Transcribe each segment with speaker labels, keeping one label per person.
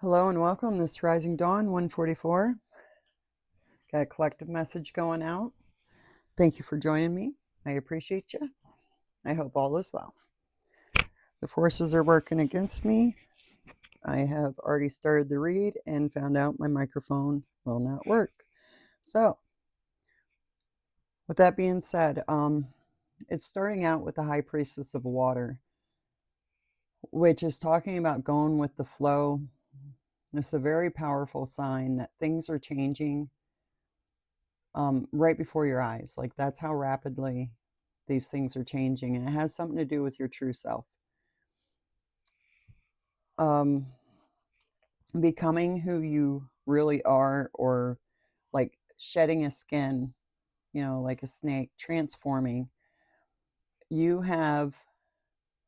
Speaker 1: Hello and welcome. This is Rising Dawn 144. Got a collective message going out. Thank you for joining me. I appreciate you. I hope all is well. The forces are working against me. I have already started the read and found out my microphone will not work. So, with that being said, it's starting out with the High Priestess of Water, which is talking about going with the flow. It's a very powerful sign that things are changing right before your eyes. Like, that's how rapidly these things are changing, and it has something to do with your true self. Becoming who you really are, or like shedding a skin, like a snake, transforming. You have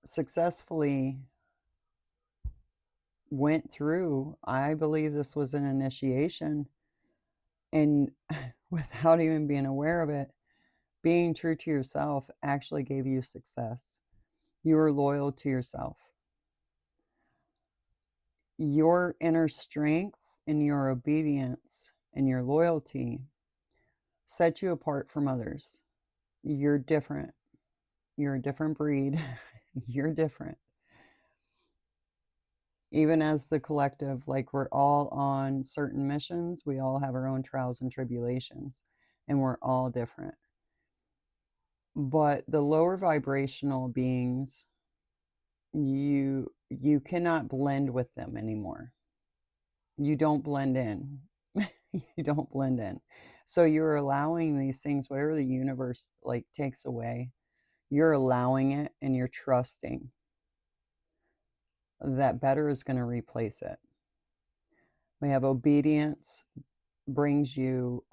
Speaker 1: successfully went through, I believe this was an initiation, and without even being aware of it, being true to yourself actually gave you success. You were loyal to yourself. Your inner strength and your obedience and your loyalty set you apart from others. You're different. You're a different breed. You're different. Even as the collective, like, we're all on certain missions, we all have our own trials and tribulations, and we're all different. But the lower vibrational beings, you cannot blend with them anymore. You don't blend in. You don't blend in. So you're allowing these things, whatever the universe like takes away, you're allowing it, and you're trusting that better is going to replace it. We have obedience brings you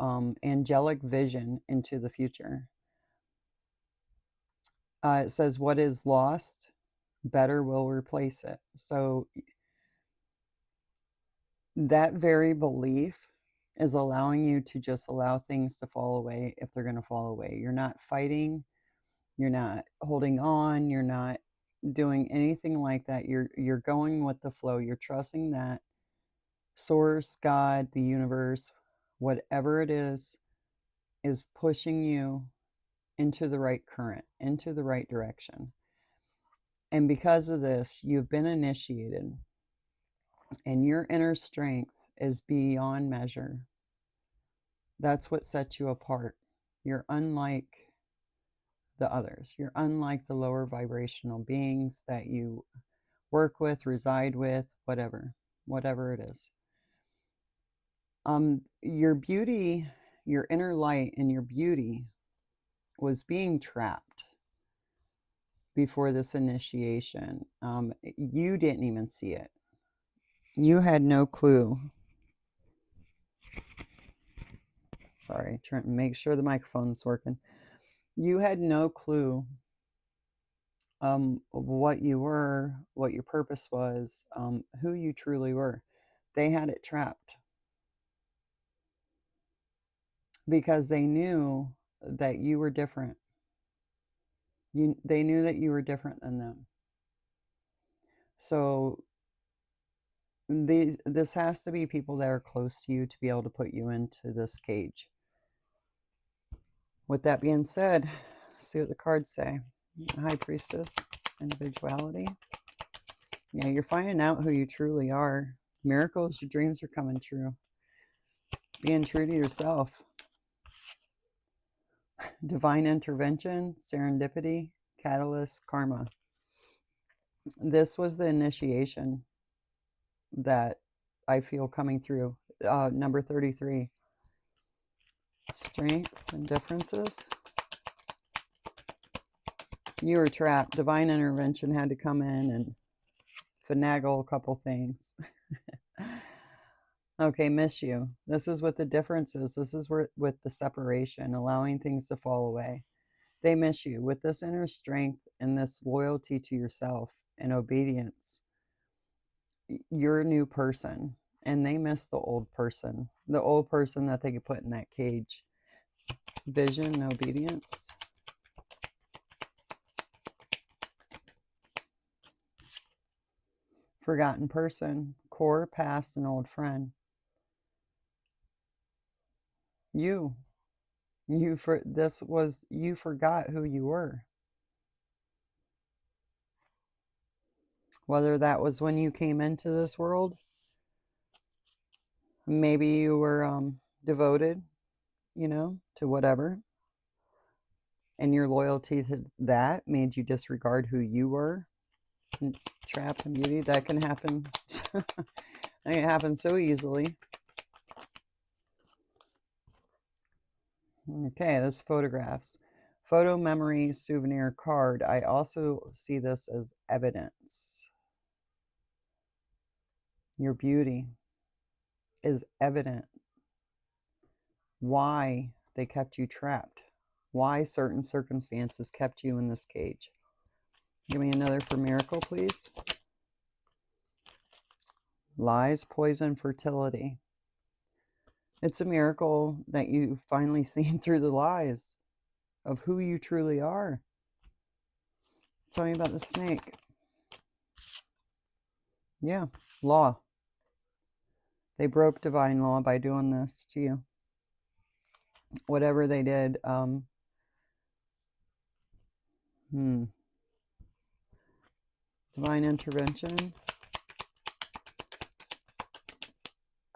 Speaker 1: angelic vision into the future. It says what is lost, better will replace it. So that very belief is allowing you to just allow things to fall away if they're going to fall away. You're not fighting, you're not holding on, you're not doing anything like that. You're going with the flow. You're trusting that source, God, the universe, whatever it is pushing you into the right current, into the right direction. And because of this, you've been initiated, and your inner strength is beyond measure. That's what sets you apart. You're unlike the others. You're unlike the lower vibrational beings that you work with, reside with, whatever it is. Your beauty, your inner light and your beauty was being trapped before this initiation. You didn't even see it. You had no clue. Sorry, trying to make sure the microphone's working. You had no clue what you were, what your purpose was, who you truly were. They had it trapped because they knew that you were different. They knew that you were different than them. So this has to be people that are close to you to be able to put you into this cage. With that being said, see what the cards say. High Priestess, individuality. Yeah, you're finding out who you truly are. Miracles, your dreams are coming true. Being true to yourself. Divine intervention, serendipity, catalyst, karma. This was the initiation that I feel coming through. Number 33. Strength and differences. You were trapped. Divine intervention had to come in and finagle a couple things. Okay, miss you. This is what the difference is. This is where, with the separation, allowing things to fall away. They miss you. With this inner strength and this loyalty to yourself and obedience, you're a new person, and they miss the old person that they could put in that cage. Vision and obedience. Forgotten person, core, past, and old friend. You. You forgot who you were. Whether that was when you came into this world, maybe you were devoted, to whatever, and your loyalty to that made you disregard who you were. Trapped in beauty, that can happen. It happens so easily. Okay, this photographs. Photo memory souvenir card. I also see this as evidence. Your beauty is evident. Why they kept you trapped. Why certain circumstances kept you in this cage. Give me another for miracle, please. Lies, poison, fertility. It's a miracle that you've finally seen through the lies of who you truly are. Tell me about the snake. Yeah, law. They broke divine law by doing this to you. Whatever they did. Divine intervention.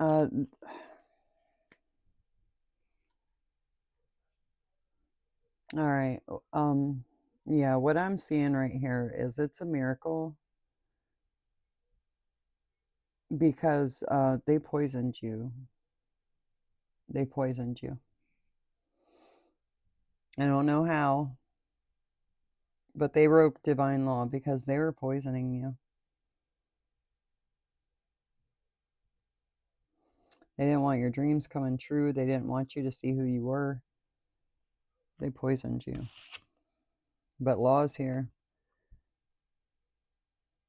Speaker 1: All right. Yeah, what I'm seeing right here is it's a miracle because they poisoned you. They poisoned you. I don't know how, but they broke divine law because they were poisoning you. They didn't want your dreams coming true. They didn't want you to see who you were. They poisoned you. But law's here.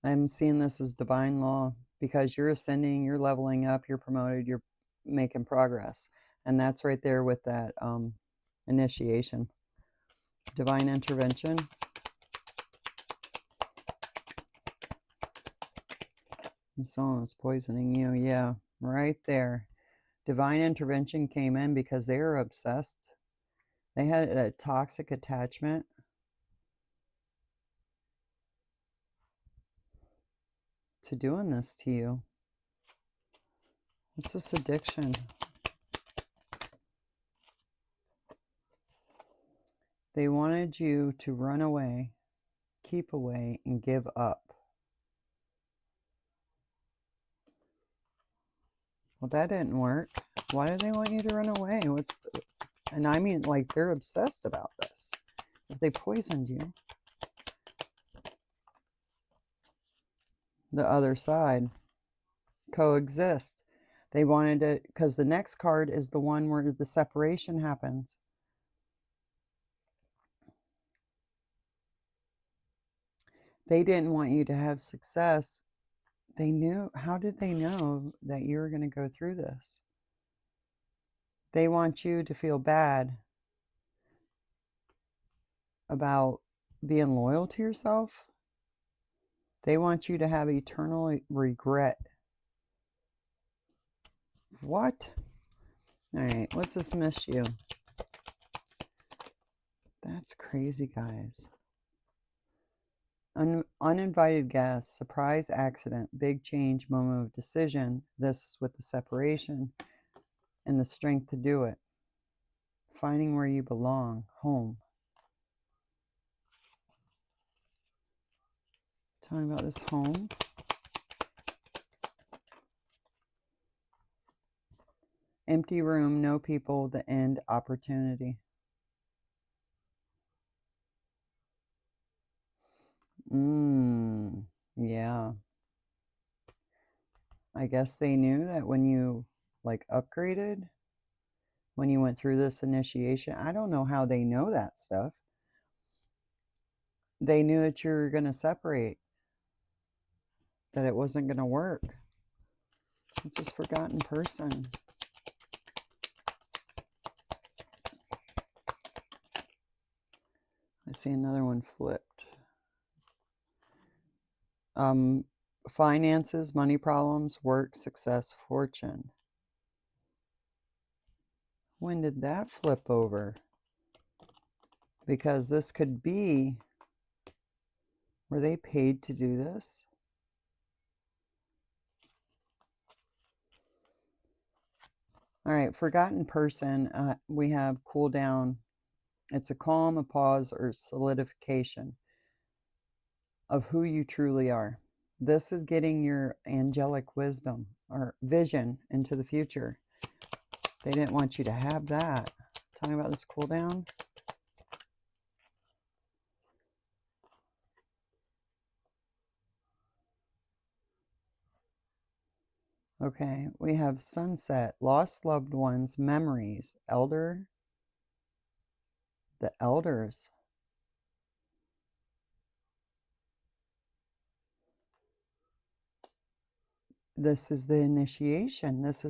Speaker 1: I'm seeing this as divine law because you're ascending, you're leveling up, you're promoted, you're making progress. And that's right there with that initiation. Divine intervention. And someone was poisoning you. Yeah, right there. Divine intervention came in because they were obsessed. They had a toxic attachment. To doing this to you. What's this addiction? They wanted you to run away, keep away, and give up. Well, that didn't work. Why do they want you to run away? And I mean, like, they're obsessed about this. If they poisoned you, the other side, coexist. They wanted to, because the next card is the one where the separation happens. They didn't want you to have success. They knew. How did they know that you were going to go through this? They want you to feel bad about being loyal to yourself. They want you to have eternal regret. What? All right, let's dismiss you. That's crazy, guys. Uninvited guests, surprise accident, big change, moment of decision. This is with the separation and the strength to do it. Finding where you belong, home. Tell me about this home. Empty room, no people, the end, opportunity. Yeah. I guess they knew that when you like upgraded, when you went through this initiation. I don't know how they know that stuff. They knew that you were going to separate, that it wasn't going to work. It's this forgotten person. I see another one flipped. finances, money problems, work, success, fortune. When did that flip over? Because this could be, were they paid to do this? All right, forgotten person, we have cool down. It's a calm, a pause, or solidification of who you truly are. This is getting your angelic wisdom or vision into the future. They didn't want you to have that. Talking about this cool down. Okay, we have sunset, lost loved ones, memories, elder, the elders. This is the initiation. This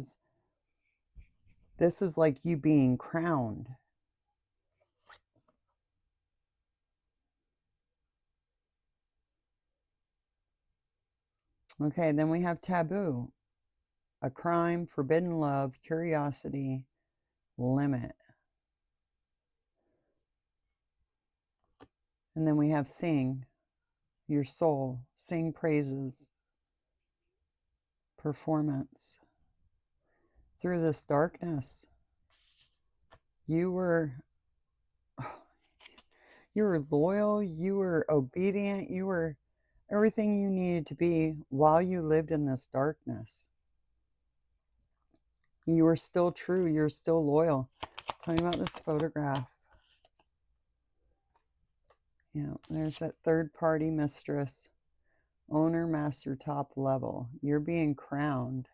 Speaker 1: is like you being crowned. Okay, then we have taboo, a crime, forbidden love, curiosity, limit. And then we have sing, your soul, sing praises, performance. Through this darkness, you were loyal, you were obedient, you were everything you needed to be while you lived in this darkness. You were still true, you're still loyal. Talking about this photograph. Yeah, there's that third party mistress, owner, master, top level. You're being crowned.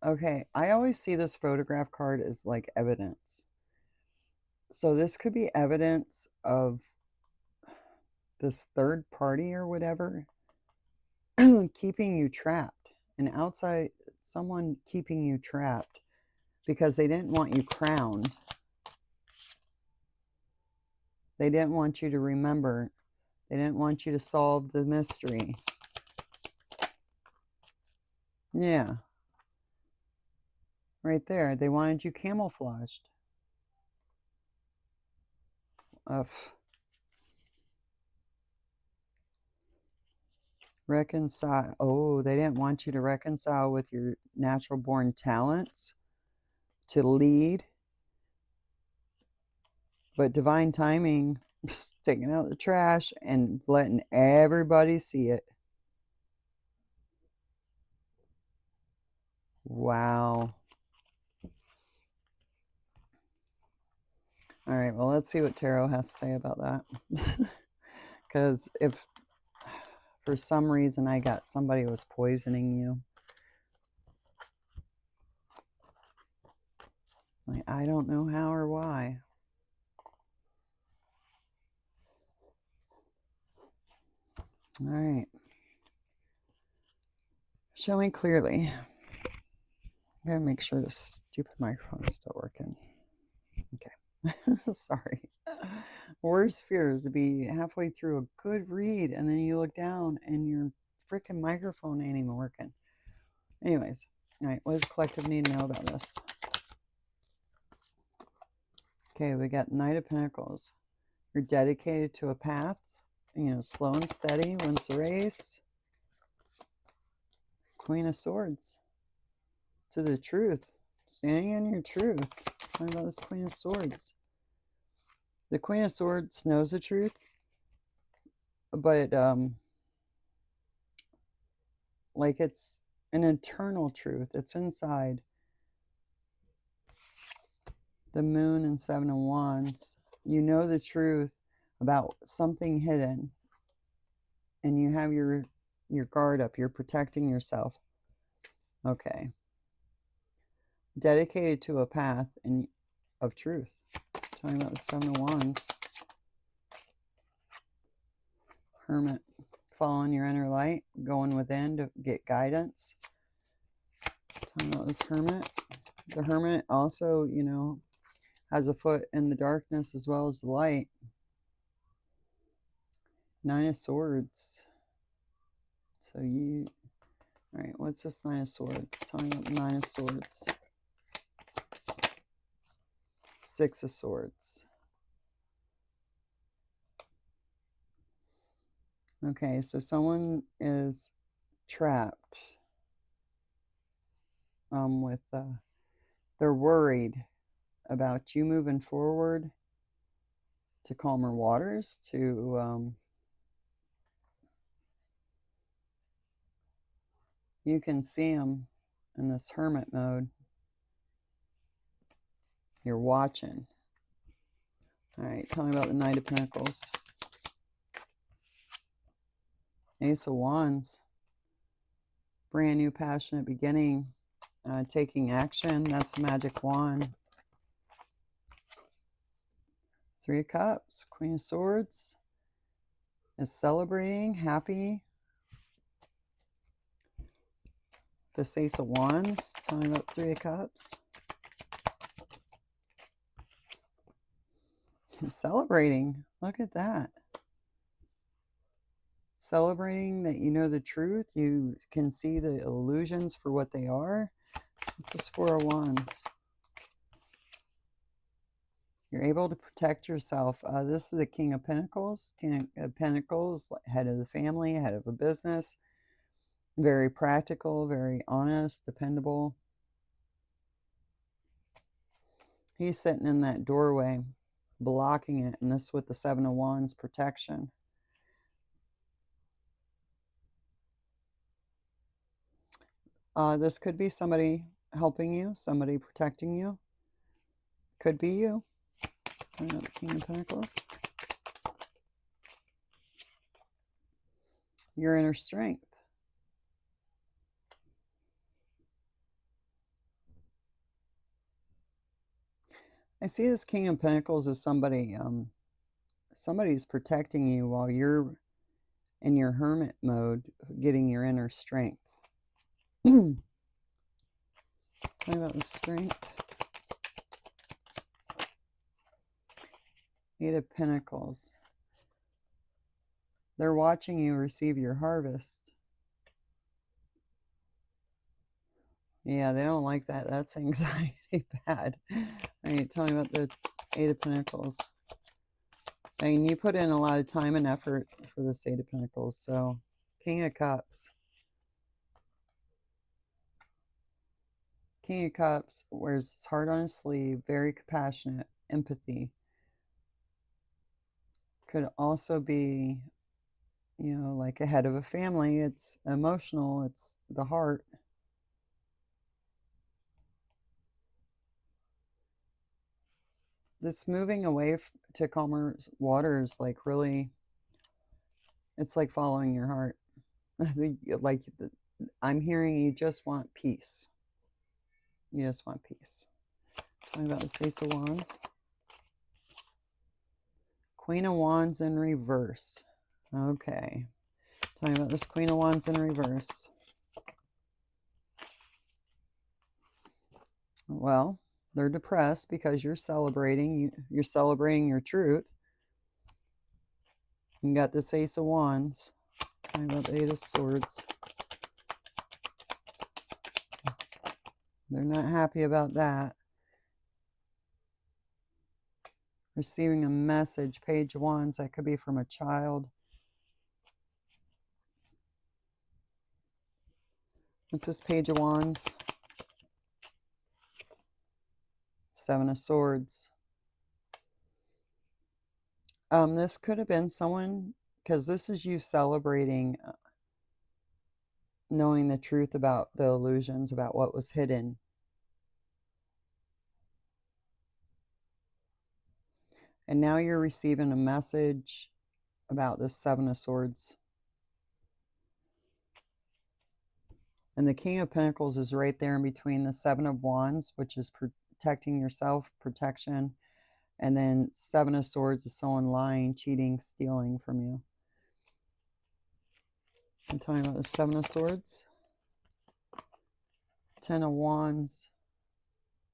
Speaker 1: Okay, I always see this photograph card as like evidence. So this could be evidence of this third party or whatever keeping you trapped. And outside, someone keeping you trapped because they didn't want you crowned. They didn't want you to remember. They didn't want you to solve the mystery. Yeah. Right there. They wanted you camouflaged. Ugh. Reconcile. Oh, they didn't want you to reconcile with your natural born talents to lead. But divine timing, taking out the trash and letting everybody see it. Wow. All right, well, let's see what tarot has to say about that. Because if for some reason I got somebody was poisoning you, like, I don't know how or why. All right. Show me clearly. I gotta make sure this stupid microphone is still working. Okay. Sorry. Worst fear is to be halfway through a good read and then you look down and your freaking microphone ain't even working. Anyways, all right, what does collective need to know about this? Okay, we got Knight of Pentacles. You're dedicated to a path, slow and steady wins the race. Queen of Swords. To the truth. Standing in your truth. Talking about this Queen of Swords. The Queen of Swords knows the truth, but like it's an eternal truth. It's inside. The Moon and Seven of Wands. You know the truth about something hidden, and you have your guard up. You're protecting yourself. Okay. Dedicated to a path of truth. Talking about the Seven of Wands. Hermit. Following your inner light. Going within to get guidance. Talking about this Hermit. The Hermit also, has a foot in the darkness as well as the light. Nine of Swords. So you, all right, what's this Nine of Swords? Tell me about the Nine of Swords. Six of Swords. Okay, so someone is trapped with, they're worried about you moving forward to calmer waters, to, you can see them in this hermit mode. You're watching. All right, tell me about the Knight of Pentacles. Ace of Wands. Brand new passionate beginning. Taking action. That's the magic wand. Three of Cups. Queen of Swords. Is celebrating. Happy. This Ace of Wands. Tell me about Three of Cups. Celebrating. Look at that. Celebrating that you know the truth. You can see the illusions for what they are. What's this Four of Wands? You're able to protect yourself. This is the King of Pentacles. King of Pentacles, head of the family, head of a business. Very practical, very honest, dependable. He's sitting in that doorway, blocking it. And this with the Seven of Wands, protection. This could be somebody helping you, somebody protecting you. Could be you. King of Pentacles. Your inner strength. I see this King of Pentacles as somebody, somebody's protecting you while you're in your hermit mode, getting your inner strength. Tell me about the strength. Eight of Pentacles. They're watching you receive your harvest. Yeah, they don't like that. That's anxiety bad. All right, tell me about the Eight of Pentacles. I mean, you put in a lot of time and effort for this Eight of Pentacles. So, King of Cups. King of Cups wears his heart on his sleeve, very compassionate, empathy. Could also be, you know, like a head of a family. It's emotional, it's the heart. This moving away to calmer waters, like really, it's like following your heart. Like, I'm hearing you just want peace. You just want peace. Tell me about the Ace of Wands. Queen of Wands in reverse. Okay. Tell me about this Queen of Wands in reverse. Well, they're depressed because you're celebrating. You're celebrating your truth. You got this Ace of Wands. Tell me about the Eight of Swords. They're not happy about that. Receiving a message, Page of Wands, that could be from a child. What's this Page of Wands? Seven of Swords. This could have been someone, because this is you celebrating knowing the truth about the illusions, about what was hidden. And now you're receiving a message about this Seven of Swords. And the King of Pentacles is right there in between the Seven of Wands, which is protecting yourself, protection. And then Seven of Swords is someone lying, cheating, stealing from you. I'm talking about the Seven of Swords. Ten of Wands.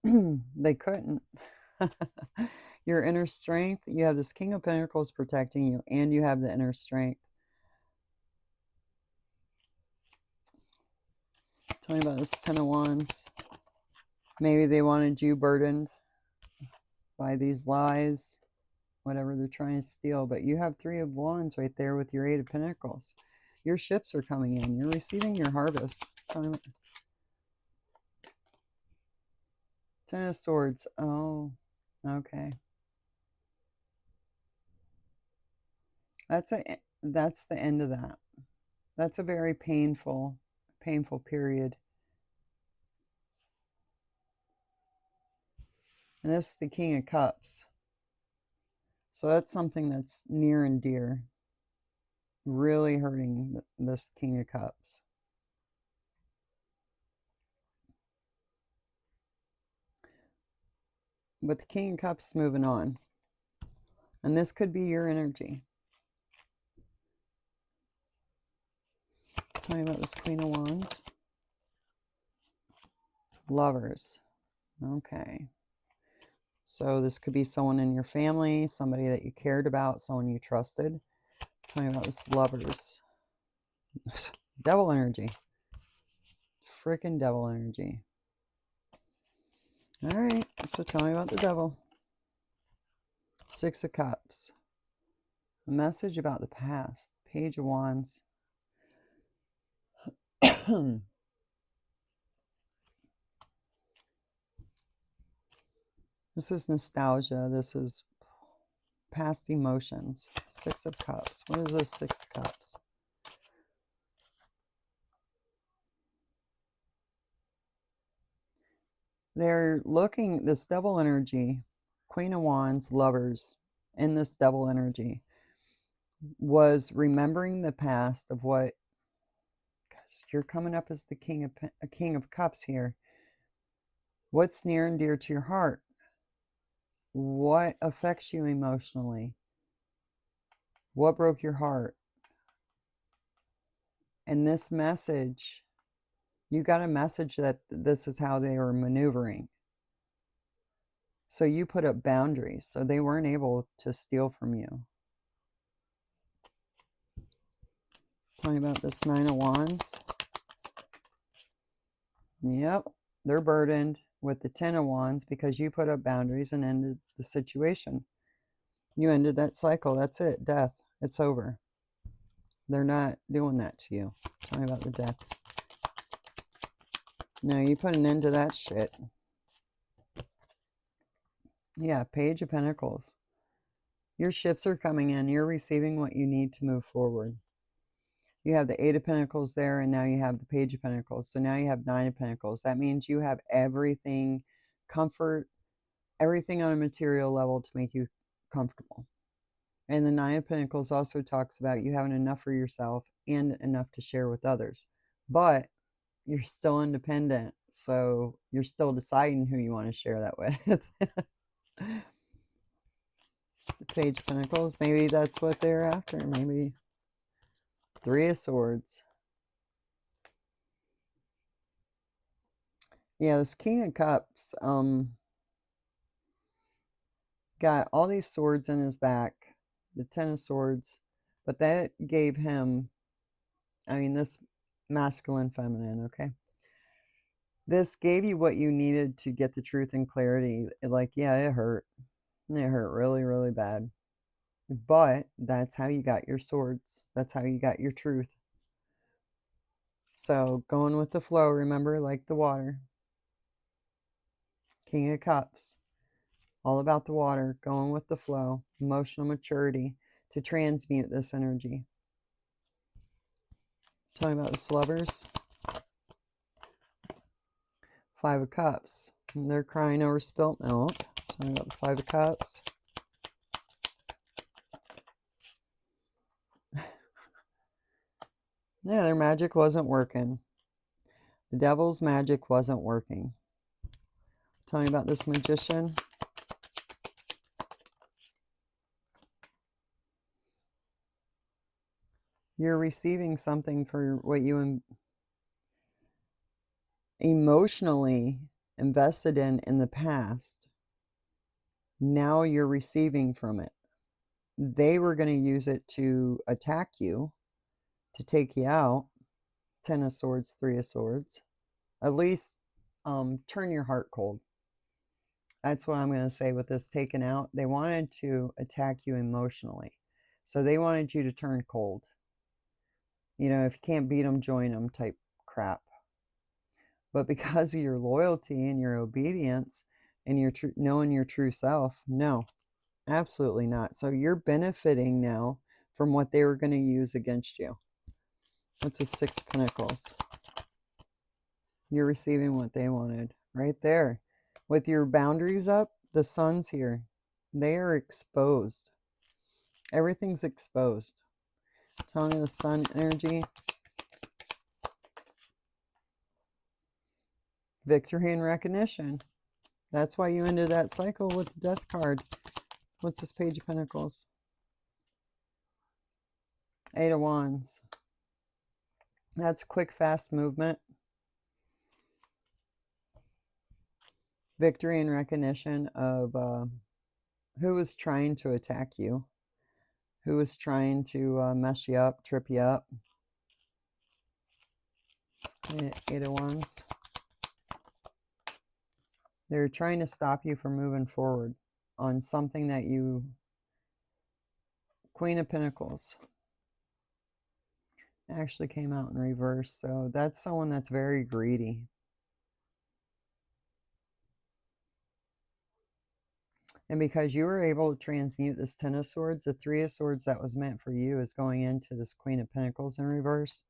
Speaker 1: They couldn't. Your inner strength, you have this King of Pentacles protecting you, and you have the inner strength. Tell me about this Ten of Wands. Maybe they wanted you burdened by these lies, whatever they're trying to steal, but you have Three of Wands right there with your Eight of Pentacles. Your ships are coming in. You're receiving your harvest. Ten of Swords. Oh, okay. That's the end of that. That's a very painful period. And this is the King of Cups. So that's something that's near and dear. Really hurting this King of Cups. But the King of Cups is moving on. And this could be your energy. Tell me about this Queen of Wands. Lovers. Okay. So this could be someone in your family, somebody that you cared about, someone you trusted. Tell me about this Lovers. Devil energy. Freaking devil energy. All right. So tell me about the devil. Six of Cups. A message about the past. Page of Wands. This is nostalgia. This is past emotions. Six of Cups. What is this Six of Cups? They're looking, this devil energy, Queen of Wands, Lovers, in this devil energy, was remembering the past of what, because you're coming up as the King of Cups here. What's near and dear to your heart? What affects you emotionally? What broke your heart? And this message, you got a message that this is how they were maneuvering. So you put up boundaries, so they weren't able to steal from you. Tell me about this Nine of Wands. Yep, they're burdened with the Ten of Wands because you put up boundaries and ended the situation. You ended that cycle. That's it. Death. It's over. They're not doing that to you. Tell me about the Death. No, you put an end to that shit. Yeah, Page of Pentacles. Your ships are coming in. You're receiving what you need to move forward. You have the Eight of Pentacles there, and now you have the Page of Pentacles. So now you have Nine of Pentacles. That means you have everything, comfort, everything on a material level to make you comfortable. And the Nine of Pentacles also talks about you having enough for yourself and enough to share with others. But you're still independent, so you're still deciding who you want to share that with. The Page of Pentacles, maybe that's what they're after. Maybe Three of Swords. Yeah, this King of Cups got all these swords in his back, the Ten of Swords, but that gave him, I mean, this masculine, feminine, okay? This gave you what you needed to get the truth and clarity. Like, yeah, it hurt. It hurt really, really bad. But that's how you got your swords. That's how you got your truth. So going with the flow, remember, like the water. King of Cups. All about the water, going with the flow, emotional maturity to transmute this energy. Tell me about the Lovers. Five of Cups. And they're crying over spilt milk. Tell me about the Five of Cups. Yeah, their magic wasn't working. The devil's magic wasn't working. Tell me about this Magician. You're receiving something for what you emotionally invested in the past. Now you're receiving from it. They were going to use it to attack you, to take you out. 10 of Swords, 3 of Swords. At least turn your heart cold. That's what I'm going to say with this taken out. They wanted to attack you emotionally. So they wanted you to turn cold. You know, if you can't beat them, join them type crap. But because of your loyalty and your obedience and your knowing your true self, no, absolutely not. So you're benefiting now from what they were going to use against you. What's a 6 of Pentacles? You're receiving what they wanted right there. With your boundaries up, the sun's here. They are exposed. Everything's exposed. Tell me the sun energy. Victory and recognition. That's why you ended that cycle with the Death card. What's this Page of Pentacles? 8 of Wands. That's quick, fast movement. Victory and recognition of who was trying to attack you, who was trying to mess you up, trip you up. 8 of Wands. They're trying to stop you from moving forward on something that you... Queen of Pentacles actually came out in reverse, so that's someone that's very greedy. And because you were able to transmute this 10 of Swords, the 3 of Swords that was meant for you is going into this Queen of Pentacles in reverse.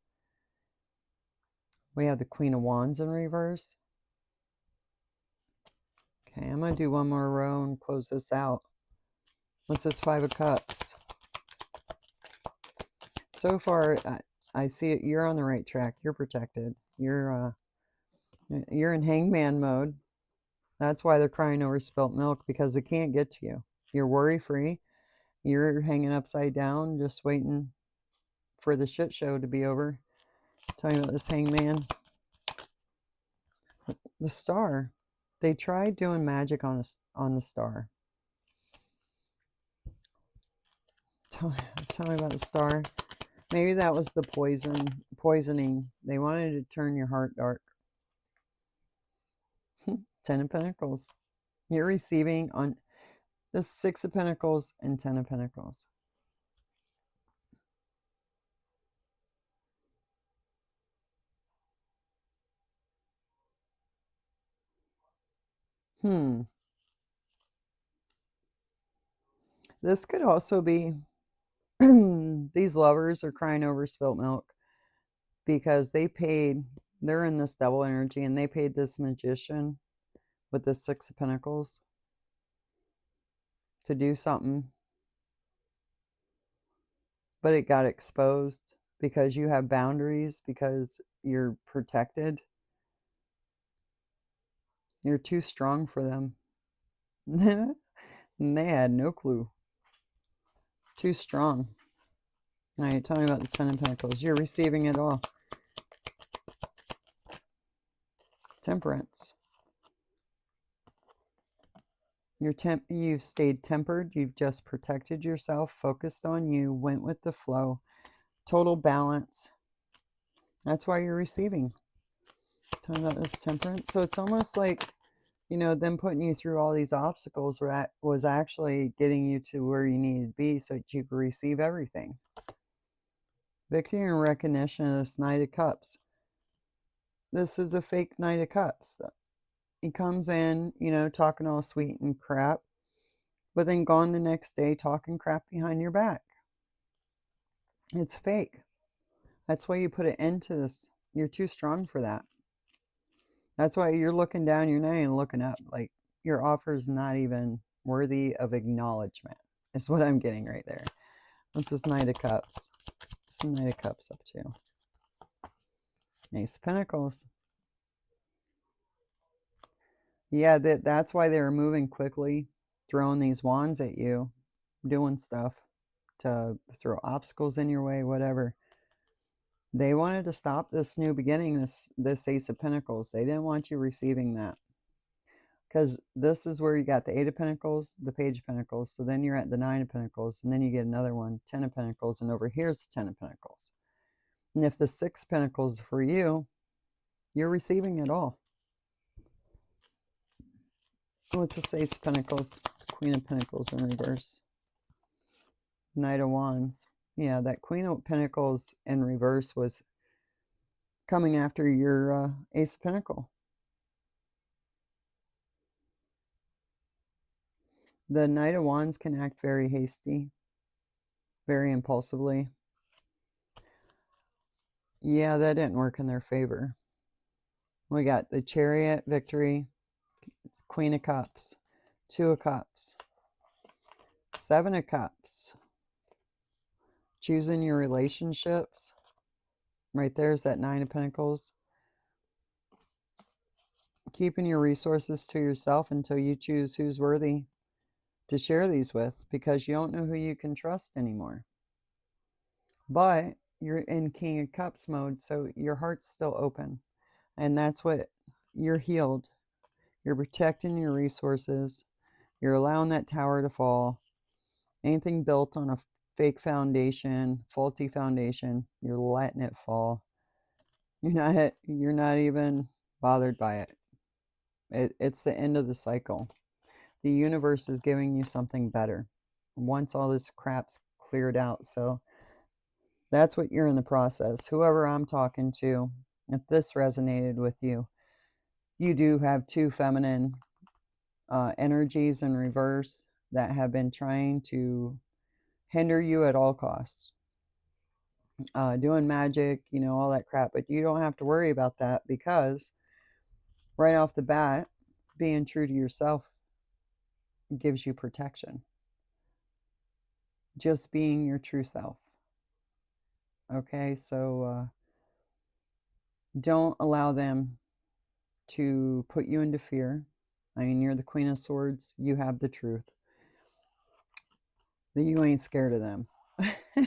Speaker 1: We have the Queen of Wands in reverse. Okay, I'm going to do one more row and close this out. What's this 5 of Cups? So far, I see it. You're on the right track. You're protected. You're in hangman mode. That's why they're crying over spilt milk, because they can't get to you. You're worry-free. You're hanging upside down, just waiting for the shit show to be over. Tell me about this hangman. The star. They tried doing magic on the star. Tell me about the star. Maybe that was the poisoning. They wanted to turn your heart dark. 10 of Pentacles. You're receiving on the 6 of Pentacles and 10 of Pentacles. This could also be these lovers are crying over spilt milk because they're in this double energy, and they paid this magician with the 6 of Pentacles to do something, but it got exposed because you have boundaries, because you're protected. You're too strong for them. And they had no clue. Too strong. All right, tell me about the 10 of Pentacles. You're receiving it all. Temperance. You've stayed tempered. You've just protected yourself, focused on you, went with the flow. Total balance. That's why you're receiving. Tell me about this temperance. So it's almost like, you know, them putting you through all these obstacles was actually getting you to where you needed to be so that you could receive everything. Victory and recognition of this Knight of Cups. This is a fake Knight of Cups. He comes in, you know, talking all sweet and crap, but then gone the next day talking crap behind your back. It's fake. That's why you put an end to this. You're too strong for that. That's why you're looking down. You're not even looking up. Like, your offer is not even worthy of acknowledgement. Is what I'm getting right there. What's this Knight of Cups? What's the Knight of Cups up to? Ace of Pentacles. Yeah, that's why they were moving quickly, throwing these wands at you, doing stuff to throw obstacles in your way, whatever. They wanted to stop this new beginning, this Ace of Pentacles. They didn't want you receiving that. because this is where you got the Eight of Pentacles, the Page of Pentacles. So then you're at the Nine of Pentacles, and then you get another one, 10 of Pentacles, and over here's the 10 of Pentacles. And if the Six of Pentacles for you, you're receiving it all. What's this Ace of Pentacles, Queen of Pentacles in reverse, Knight of Wands. Yeah, that Queen of Pentacles in reverse was coming after your Ace of Pentacle. The Knight of Wands can act very hasty, very impulsively. Yeah, that didn't work in their favor. We got the Chariot, Victory, Queen of Cups, Two of Cups, Seven of Cups. Choosing your relationships. Right there's that Nine of Pentacles. Keeping your resources to yourself until you choose who's worthy to share these with, because you don't know who you can trust anymore. But you're in King of Cups mode, so your heart's still open. And that's what you're healed. You're protecting your resources. You're allowing that tower to fall. Anything built on a fake foundation, faulty foundation, you're letting it fall. You're not even bothered by it. It's the end of the cycle. The universe is giving you something better once all this crap's cleared out. So that's what you're in the process. Whoever I'm talking to, if this resonated with you, you do have two feminine energies in reverse that have been trying to hinder you at all costs. Doing magic, all that crap. But you don't have to worry about that, because right off the bat, being true to yourself gives you protection. Just being your true self. Okay, so don't allow them to put you into fear. I mean, you're the Queen of Swords. You have the truth. That you ain't scared of them.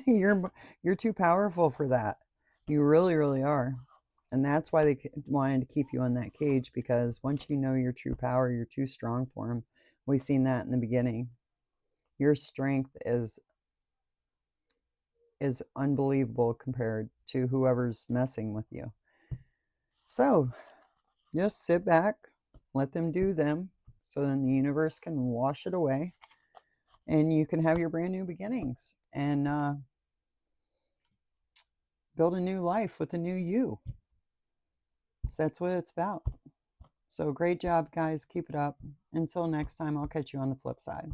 Speaker 1: You're too powerful for that. You really, really are. And that's why they wanted to keep you in that cage, because once you know your true power, you're too strong for them. We've seen that in the beginning. Your strength is unbelievable compared to whoever's messing with you. So just sit back, let them do them, so then the universe can wash it away, and you can have your brand new beginnings and build a new life with a new you. So that's what it's about. So great job, guys. Keep it up. Until next time, I'll catch you on the flip side.